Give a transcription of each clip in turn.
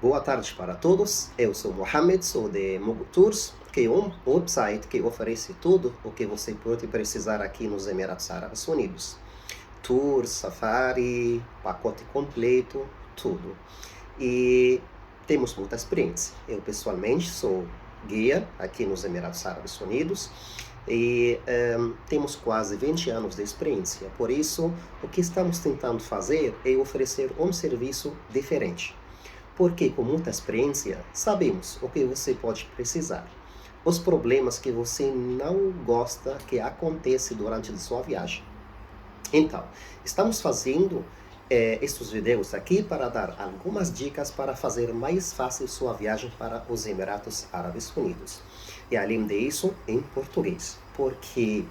Boa tarde para todos. Eu sou Mohamed, sou de Mugu Tours, que é um website que oferece tudo o que você pode precisar aqui nos Emirados Árabes Unidos. Tour, safari, pacote completo, tudo. E temos muita experiência. Eu, pessoalmente, sou guia aqui nos Emirados Árabes Unidos e temos quase 20 anos de experiência. Por isso, o que estamos tentando fazer é oferecer um serviço diferente. Porque com muita experiência, sabemos o que você pode precisar. Os problemas que você não gosta que acontece durante a sua viagem. Então, estamos fazendo estes vídeos aqui para dar algumas dicas para fazer mais fácil sua viagem para os Emirados Árabes Unidos. E além disso, em português, porque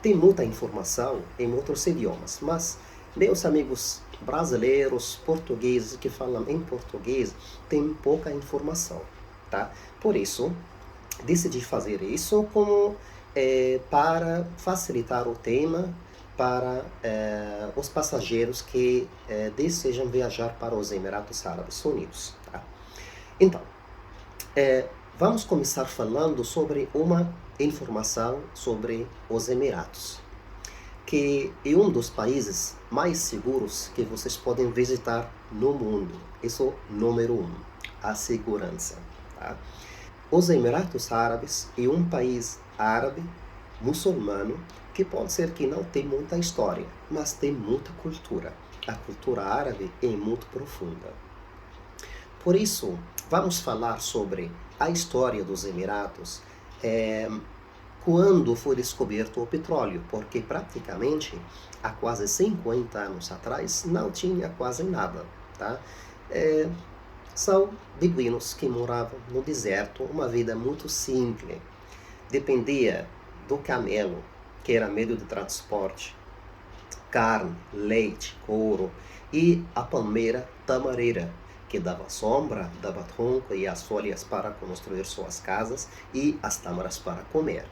tem muita informação em outros idiomas, mas meus amigos brasileiros, portugueses que falam em português, têm pouca informação, tá? Por isso, decidi fazer isso como para facilitar o tema para os passageiros que desejam viajar para os Emirados Árabes Unidos. Tá? Então, vamos começar falando sobre uma informação sobre os Emirados, que é um dos países mais seguros que vocês podem visitar no mundo. Isso é número 1, a segurança. Tá? Os Emirados Árabes é um país árabe, muçulmano, que pode ser que não tem muita história, mas tem muita cultura. A cultura árabe é muito profunda. Por isso, vamos falar sobre a história dos Emirados, quando foi descoberto o petróleo, porque praticamente há quase 50 anos atrás não tinha quase nada. Tá? São beduínos que moravam no deserto, uma vida muito simples. Dependia do camelo, que era meio de transporte, carne, leite, couro, e a palmeira tamareira, que dava sombra, dava tronco e as folhas para construir suas casas e as tâmaras para comer.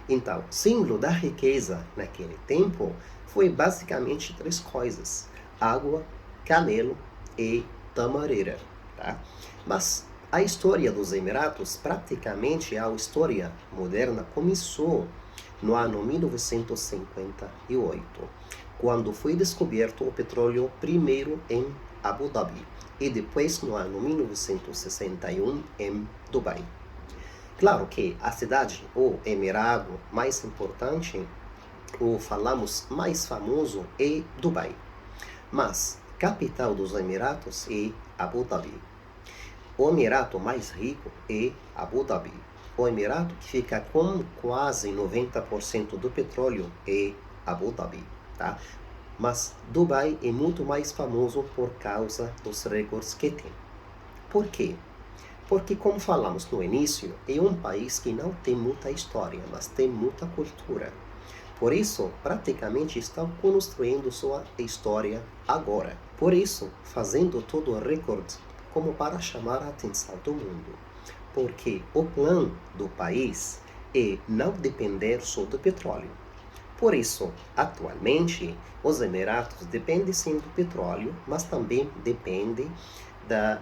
Então, símbolo da riqueza naquele tempo foi basicamente 3 coisas: água, camelo e tamareira. Tá? Mas a história dos Emirados, praticamente a história moderna, começou no ano 1958, quando foi descoberto o petróleo primeiro em Abu Dhabi e depois no ano 1961 em Dubai. Claro que a cidade ou emirado mais importante, ou falamos mais famoso, é Dubai, mas capital dos Emirados é Abu Dhabi. O Emirato mais rico é Abu Dhabi. O Emirato que fica com quase 90% do petróleo é Abu Dhabi. Tá? Mas Dubai é muito mais famoso por causa dos recordes que tem. Por quê? Porque, como falamos no início, é um país que não tem muita história, mas tem muita cultura. Por isso, praticamente estão construindo sua história agora. Por isso, fazendo todo o recorde como para chamar a atenção do mundo. Porque o plano do país é não depender só do petróleo. Por isso, atualmente, os Emirados dependem sim do petróleo, mas também dependem da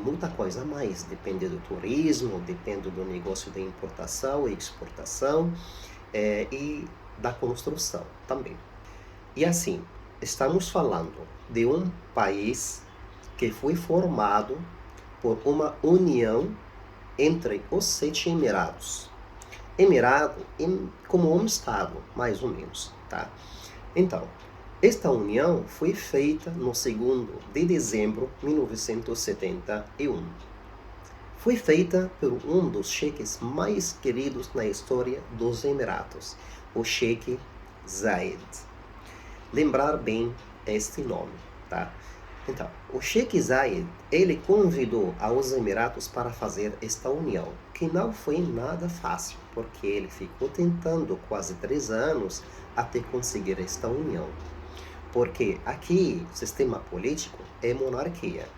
muita coisa mais. Depende do turismo, depende do negócio de importação e exportação e da construção também. E assim, estamos falando de um país que foi formado por uma união entre os 7 Emirados. Emirado como um estado, mais ou menos. Tá? Então, esta união foi feita no 2º de dezembro de 1971. Foi feita por um dos cheques mais queridos na história dos Emirados, o Sheikh Zayed. Lembrar bem este nome, tá? Então, o Sheikh Zayed, ele convidou aos Emirados para fazer esta união, que não foi nada fácil, porque ele ficou tentando quase 3 anos até conseguir esta união. Porque aqui, o sistema político é monarquia.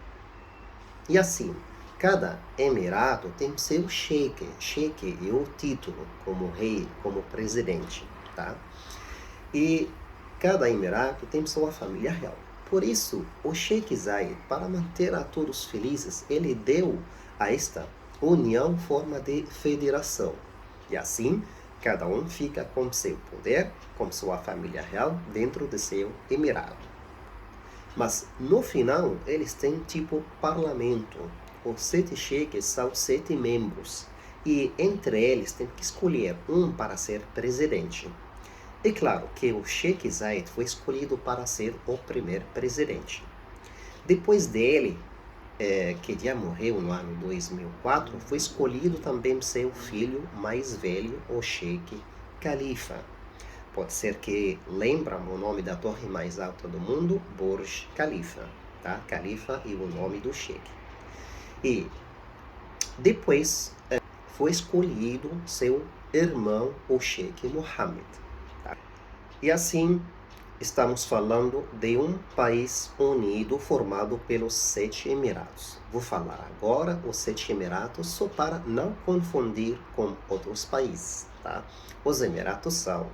E assim, cada emirado tem seu sheik. Sheik é o título, como rei, como presidente. Tá? E cada emirado tem sua família real. Por isso, o Sheikh Zayed, para manter a todos felizes, ele deu a esta união forma de federação. E assim, cada um fica com seu poder, com sua família real, dentro de seu emirado. Mas, no final, eles têm tipo parlamento. Os 7 sheiks são 7 membros. E entre eles tem que escolher um para ser presidente. É claro que o Sheikh Zayed foi escolhido para ser o primeiro presidente. Depois dele, que já morreu no ano 2004, foi escolhido também seu filho mais velho, o Sheikh Khalifa. Pode ser que lembram o nome da torre mais alta do mundo, Burj Khalifa. Tá? Khalifa e o nome do Sheikh. E depois foi escolhido seu irmão, o Sheikh Mohammed. Tá? E assim, estamos falando de um país unido formado pelos 7 Emirados. Vou falar agora os 7 Emirados só para não confundir com outros países. Tá? Os Emirados são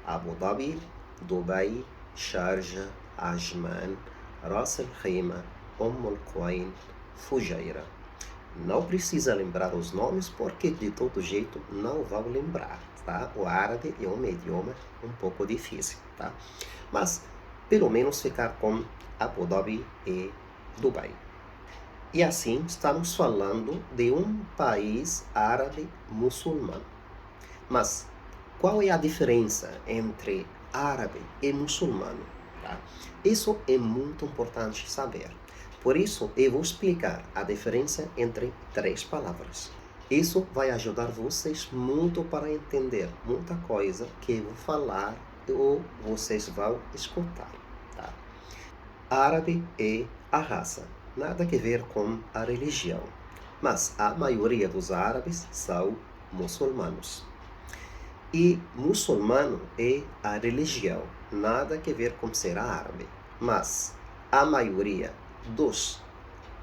Abu Dhabi, Dubai, Sharjah, Ajman, Ras Al Khaimah, Al Quwain, Fujairah. Não precisa lembrar os nomes porque de todo jeito não vão lembrar, tá? O árabe é um idioma um pouco difícil, tá? Mas pelo menos ficar com Abu Dhabi e Dubai. E assim estamos falando de um país árabe muçulmano. Mas qual é a diferença entre árabe e muçulmano? Tá? Isso é muito importante saber. Por isso, eu vou explicar a diferença entre 3 palavras. Isso vai ajudar vocês muito para entender muita coisa que eu vou falar ou vocês vão escutar. Tá? Árabe é a raça, nada a ver com a religião. Mas a maioria dos árabes são muçulmanos. E muçulmano é a religião, nada a ver com ser árabe. Mas a maioria dos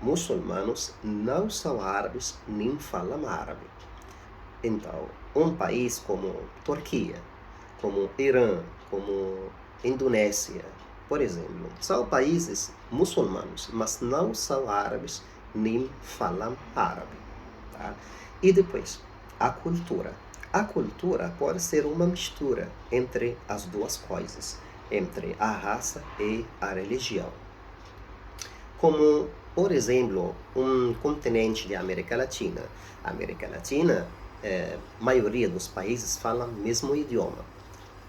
muçulmanos não são árabes nem falam árabe. Então, um país como Turquia, como Irã, como Indonésia, por exemplo, são países muçulmanos, mas não são árabes nem falam árabe. Tá? E depois, a cultura. A cultura pode ser uma mistura entre as duas coisas, entre a raça e a religião. Como, por exemplo, um continente de América Latina. A América Latina, maioria dos países falam o mesmo idioma,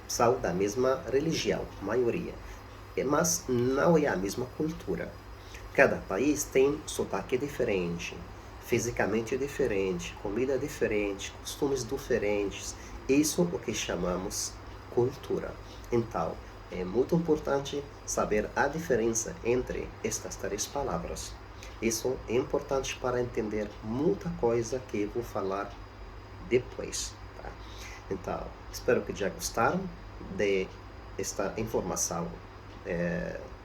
são da mesma religião, maioria, mas não é a mesma cultura. Cada país tem sotaque diferente, fisicamente diferente, comida diferente, costumes diferentes. Isso é o que chamamos cultura. Então, é muito importante saber a diferença entre estas 3 palavras. Isso é importante para entender muita coisa que eu vou falar depois. Tá? Então, espero que já gostaram desta informação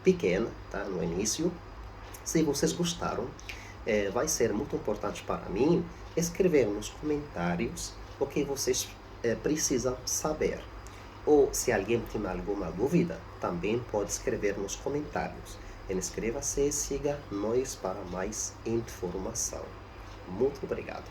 pequena, tá? No início. Se vocês gostaram, vai ser muito importante para mim escrever nos comentários o que vocês precisam saber. Ou se alguém tem alguma dúvida, também pode escrever nos comentários. Inscreva-se e siga nós para mais informação. Muito obrigado.